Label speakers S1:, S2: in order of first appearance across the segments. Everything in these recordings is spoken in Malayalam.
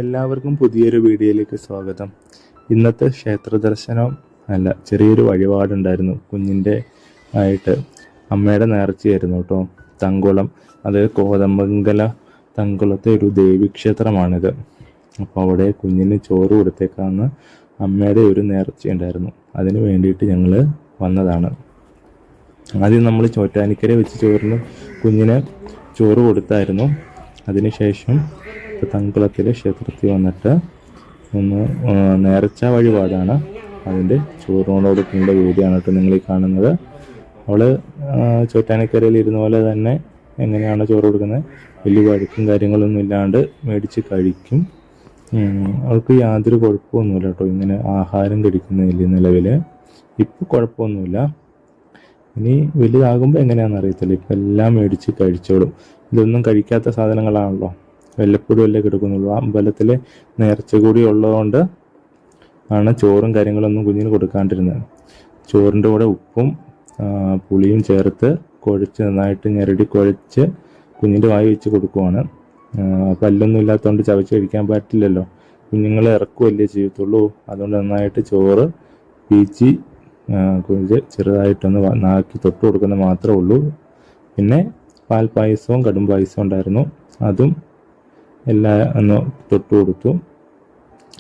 S1: എല്ലാവർക്കും പുതിയൊരു വീഡിയോയിലേക്ക് സ്വാഗതം. ഇന്നത്തെ ക്ഷേത്ര ദർശനം അല്ല, ചെറിയൊരു വഴിപാടുണ്ടായിരുന്നു കുഞ്ഞിൻ്റെ ആയിട്ട്. അമ്മയുടെ നേർച്ചയായിരുന്നു കേട്ടോ. തങ്കുളം, അത് കോതമംഗല തങ്കുളത്തെ ഒരു ദേവീക്ഷേത്രമാണിത്. അപ്പോൾ അവിടെ കുഞ്ഞിന് ചോറ് കൊടുത്തേക്കാമെന്ന് അമ്മയുടെ ഒരു നേർച്ചയുണ്ടായിരുന്നു. അതിന് വേണ്ടിയിട്ട് ഞങ്ങൾ വന്നതാണ്. ആദ്യം നമ്മൾ ചോറ്റാനിക്കര വെച്ച് കുഞ്ഞിന് ചോറ് കൊടുത്തായിരുന്നു. അതിനുശേഷം തങ്കുളത്തിലെ ക്ഷേത്രത്തിൽ വന്നിട്ട് ഒന്ന് നേർച്ച വഴിപാടാണ്. അതിൻ്റെ ചോറിനോടൊപ്പമുള്ള വീഡിയോ ആണ് കേട്ടോ നിങ്ങൾ ഈ കാണുന്നത്. അവൾ ചോറ്റാനിക്കരയിൽ ഇരുന്ന പോലെ തന്നെ എങ്ങനെയാണ് ചോറ് കൊടുക്കുന്നത്, വലിയ വഴക്കും കാര്യങ്ങളൊന്നും ഇല്ലാണ്ട് മേടിച്ച് കഴിക്കും. അവൾക്ക് യാതൊരു കുഴപ്പമൊന്നുമില്ല കേട്ടോ. ഇങ്ങനെ ആഹാരം കഴിക്കുന്നില്ല നിലവിൽ. ഇപ്പോൾ കുഴപ്പമൊന്നുമില്ല. ഇനി വലുതാകുമ്പോൾ എങ്ങനെയാണെന്ന് അറിയത്തില്ല. ഇപ്പം എല്ലാം മേടിച്ച് കഴിച്ചോളും. ഇതൊന്നും കഴിക്കാത്ത സാധനങ്ങളാണല്ലോ, വല്ലപ്പോഴും അല്ലേ കിടക്കുന്നുള്ളൂ. അമ്പലത്തിലെ നേർച്ച കൂടി ഉള്ളതുകൊണ്ട് ആണ് ചോറും കാര്യങ്ങളൊന്നും കുഞ്ഞിന് കൊടുക്കാണ്ടിരുന്നത്. ചോറിൻ്റെ കൂടെ ഉപ്പും പുളിയും ചേർത്ത് കുഴച്ച് നന്നായിട്ട് ഞെരടി കുഴച്ച് കുഞ്ഞിൻ്റെ വായി വെച്ച് കൊടുക്കുവാണ്. പല്ലൊന്നും ഇല്ലാത്തതുകൊണ്ട് ചവച്ച് കഴിക്കാൻ പറ്റില്ലല്ലോ, കുഞ്ഞുങ്ങളെ ഇറക്കുമല്ലേ ചെയ്യത്തുള്ളൂ. അതുകൊണ്ട് നന്നായിട്ട് ചോറ് പീച്ചി കുഞ്ഞ് ചെറുതായിട്ടൊന്ന് നാക്കി തൊട്ട് കൊടുക്കുന്ന മാത്രമേ ഉള്ളൂ. പിന്നെ പാൽപ്പായസവും കടും പായസവും ഉണ്ടായിരുന്നു, അതും എല്ലാം ഒന്ന് തൊട്ട് കൊടുത്തു.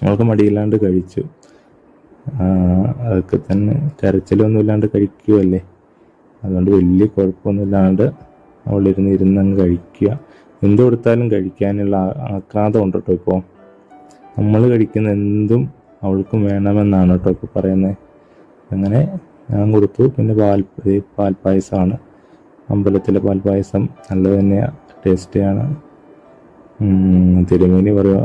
S1: അവൾക്ക് മടിയില്ലാണ്ട് കഴിച്ചു. അതൊക്കെ തന്നെ, കരച്ചിലൊന്നും ഇല്ലാണ്ട് കഴിക്കുമല്ലേ, അതുകൊണ്ട് വലിയ കുഴപ്പമൊന്നുമില്ലാണ്ട് അവളിരുന്നങ്ങ് കഴിക്കുക. എന്ത് കൊടുത്താലും കഴിക്കാനുള്ള ആക്രാന്തം ഉണ്ട് കേട്ടോ. ഇപ്പോൾ നമ്മൾ കഴിക്കുന്ന എന്തും അവൾക്കും വേണമെന്നാണ് കേട്ടോ ഇപ്പോൾ പറയുന്നത്. അങ്ങനെ ഞാൻ കൊടുത്തു. പിന്നെ പാൽപ്പായസമാണ്, അമ്പലത്തിലെ പാൽപ്പായസം നല്ലത് തന്നെയാണ്, ടേസ്റ്റിയാണ്. തിരുമേനി പറയുക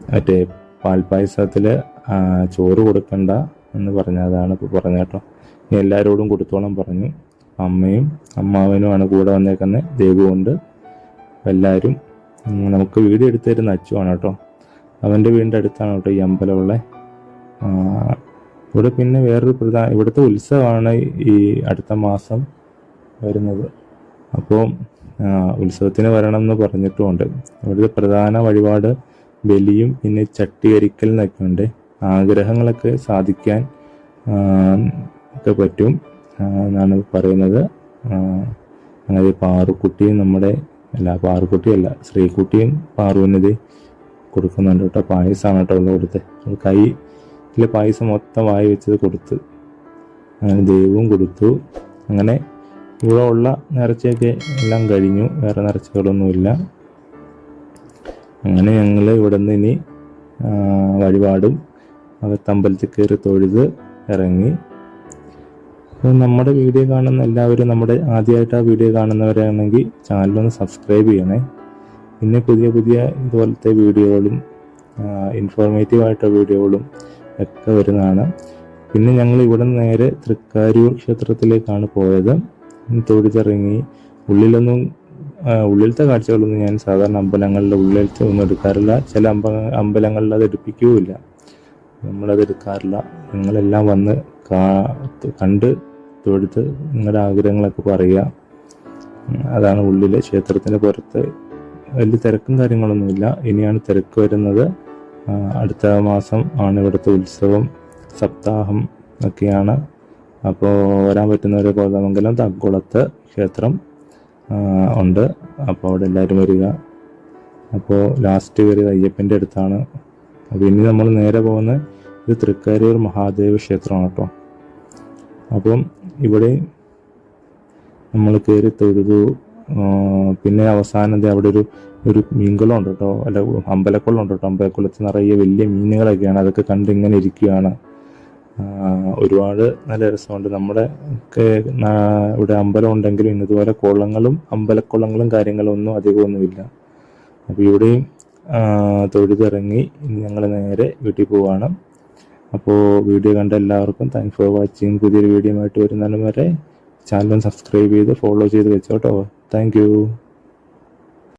S1: മറ്റേ പാൽപ്പായസത്തിൽ ചോറ് കൊടുക്കണ്ട എന്ന് പറഞ്ഞതാണ് ഇപ്പോൾ പറഞ്ഞ കേട്ടോ. ഇനി എല്ലാവരോടും കൊടുത്തോളം പറഞ്ഞു. അമ്മയും അമ്മാവനുമാണ് കൂടെ വന്നേക്കുന്നത്, ദേവുണ്ട്. എല്ലാവരും നമുക്ക് വീഡിയോ എടുത്തു തരുന്ന അച്ചുവാണ് കേട്ടോ. അവൻ്റെ വീടിൻ്റെ അടുത്താണ് കേട്ടോ ഈ അമ്പലമുള്ള. ഇവിടെ പിന്നെ വേറൊരു ഇവിടുത്തെ ഉത്സവമാണ് ഈ അടുത്ത മാസം വരുന്നത്. അപ്പോൾ ഉത്സവത്തിന് വരണം എന്ന് പറഞ്ഞിട്ടുമുണ്ട്. ഇവിടുത്തെ പ്രധാന വഴിപാട് ബലിയും പിന്നെ ചട്ടികരിക്കൽ എന്നൊക്കെ ഉണ്ട്. ആഗ്രഹങ്ങളൊക്കെ സാധിക്കാൻ ഒക്കെ പറ്റും എന്നാണ് പറയുന്നത്. അങ്ങനെ പാറുക്കുട്ടിയും പാറുക്കുട്ടിയല്ല, ശ്രീകുട്ടിയും പാറുവിനത് കൊടുക്കുന്നുണ്ട് കേട്ടോ. പായസമാണ് കേട്ടോ ഉള്ള കൊടുത്തത്. കയ്യിലെ പായസം മൊത്തം വായി വെച്ചത് കൊടുത്ത്. അങ്ങനെ ദൈവവും കൊടുത്തു. അങ്ങനെ ഇവിടെ ഉള്ള നേർച്ചയൊക്കെ എല്ലാം കഴിഞ്ഞു, വേറെ നേർച്ചകളൊന്നുമില്ല. അങ്ങനെ ഞങ്ങൾ ഇവിടെ നിന്ന് ഇനി വഴിപാടും അകത്തമ്പലത്തിൽ കയറി തൊഴുത് ഇറങ്ങി. നമ്മുടെ വീഡിയോ കാണുന്ന എല്ലാവരും, ആദ്യമായിട്ട് ആ വീഡിയോ കാണുന്നവരാണെങ്കിൽ ചാനലൊന്ന് സബ്സ്ക്രൈബ് ചെയ്യണേ. പിന്നെ പുതിയ പുതിയ ഇതുപോലത്തെ വീഡിയോകളും ഇൻഫോർമേറ്റീവായിട്ടുള്ള വീഡിയോകളും ഒക്കെ വരുന്നതാണ്. പിന്നെ ഞങ്ങൾ ഇവിടെ നിന്ന് നേരെ തൃക്കാരൂർ ക്ഷേത്രത്തിലേക്കാണ് പോയത്. തൊഴുതിറങ്ങി. ഉള്ളിലത്തെ കാഴ്ചകളൊന്നും ഞാൻ സാധാരണ അമ്പലങ്ങളിലെ ഉള്ളിലത്തെ ഒന്നും എടുക്കാറില്ല. ചില അമ്പലങ്ങളിൽ അത് എടുപ്പിക്കുകയില്ല, നമ്മളത് എടുക്കാറില്ല. നിങ്ങളെല്ലാം വന്ന് കണ്ട് തൊഴുത് നിങ്ങളുടെ ആഗ്രഹങ്ങളൊക്കെ പറയുക. അതാണ് ഉള്ളിലെ. ക്ഷേത്രത്തിന് പുറത്ത് വലിയ തിരക്കും കാര്യങ്ങളൊന്നുമില്ല. ഇനിയാണ് തിരക്ക് വരുന്നത്. അടുത്ത മാസം ആണ് ഇവിടുത്തെ ഉത്സവം, സപ്താഹം ഒക്കെയാണ്. അപ്പോൾ വരാൻ പറ്റുന്നവർ കോതമംഗലം തങ്കുളത്ത് ക്ഷേത്രം ഉണ്ട്. അപ്പോൾ അവിടെ എല്ലാവരും വരിക. അപ്പോൾ ലാസ്റ്റ് കയറിയത് അയ്യപ്പൻ്റെ അടുത്താണ്. അപ്പോൾ ഇനി നമ്മൾ നേരെ പോകുന്നത് ഇത് തൃക്കാരൂർ മഹാദേവ ക്ഷേത്രമാണ് കേട്ടോ. അപ്പം ഇവിടെ നമ്മൾ കയറി തൊഴുതു. പിന്നെ അവസാനം അവിടെ ഒരു മീൻകുളം ഉണ്ട് കേട്ടോ, അല്ല അമ്പലക്കുളം ഉണ്ട് കേട്ടോ. അമ്പലക്കുളത്ത് നിറയെ വലിയ മീനുകളൊക്കെയാണ്. അതൊക്കെ കണ്ട് ഇങ്ങനെ ഇരിക്കുകയാണ്. ഒരുപാട് നല്ല രസമുണ്ട്. നമ്മുടെ ഒക്കെ ഇവിടെ അമ്പലം ഉണ്ടെങ്കിലും ഇന്നതുപോലെ കുളങ്ങളും അമ്പലക്കുളങ്ങളും കാര്യങ്ങളൊന്നും അധികമൊന്നുമില്ല. അപ്പോൾ ഇവിടെയും തൊഴുതിറങ്ങി ഞങ്ങൾ നേരെ വീട്ടിൽ പോവുകയാണ്. അപ്പോൾ വീഡിയോ കണ്ട എല്ലാവർക്കും താങ്ക്സ് ഫോർ വാച്ചിങ്. പുതിയൊരു വീഡിയോ ആയിട്ട് വരുന്നതിന് വരെ ചാനൽ സബ്സ്ക്രൈബ് ചെയ്ത് ഫോളോ ചെയ്ത് വെച്ചോട്ടോ. Thank you.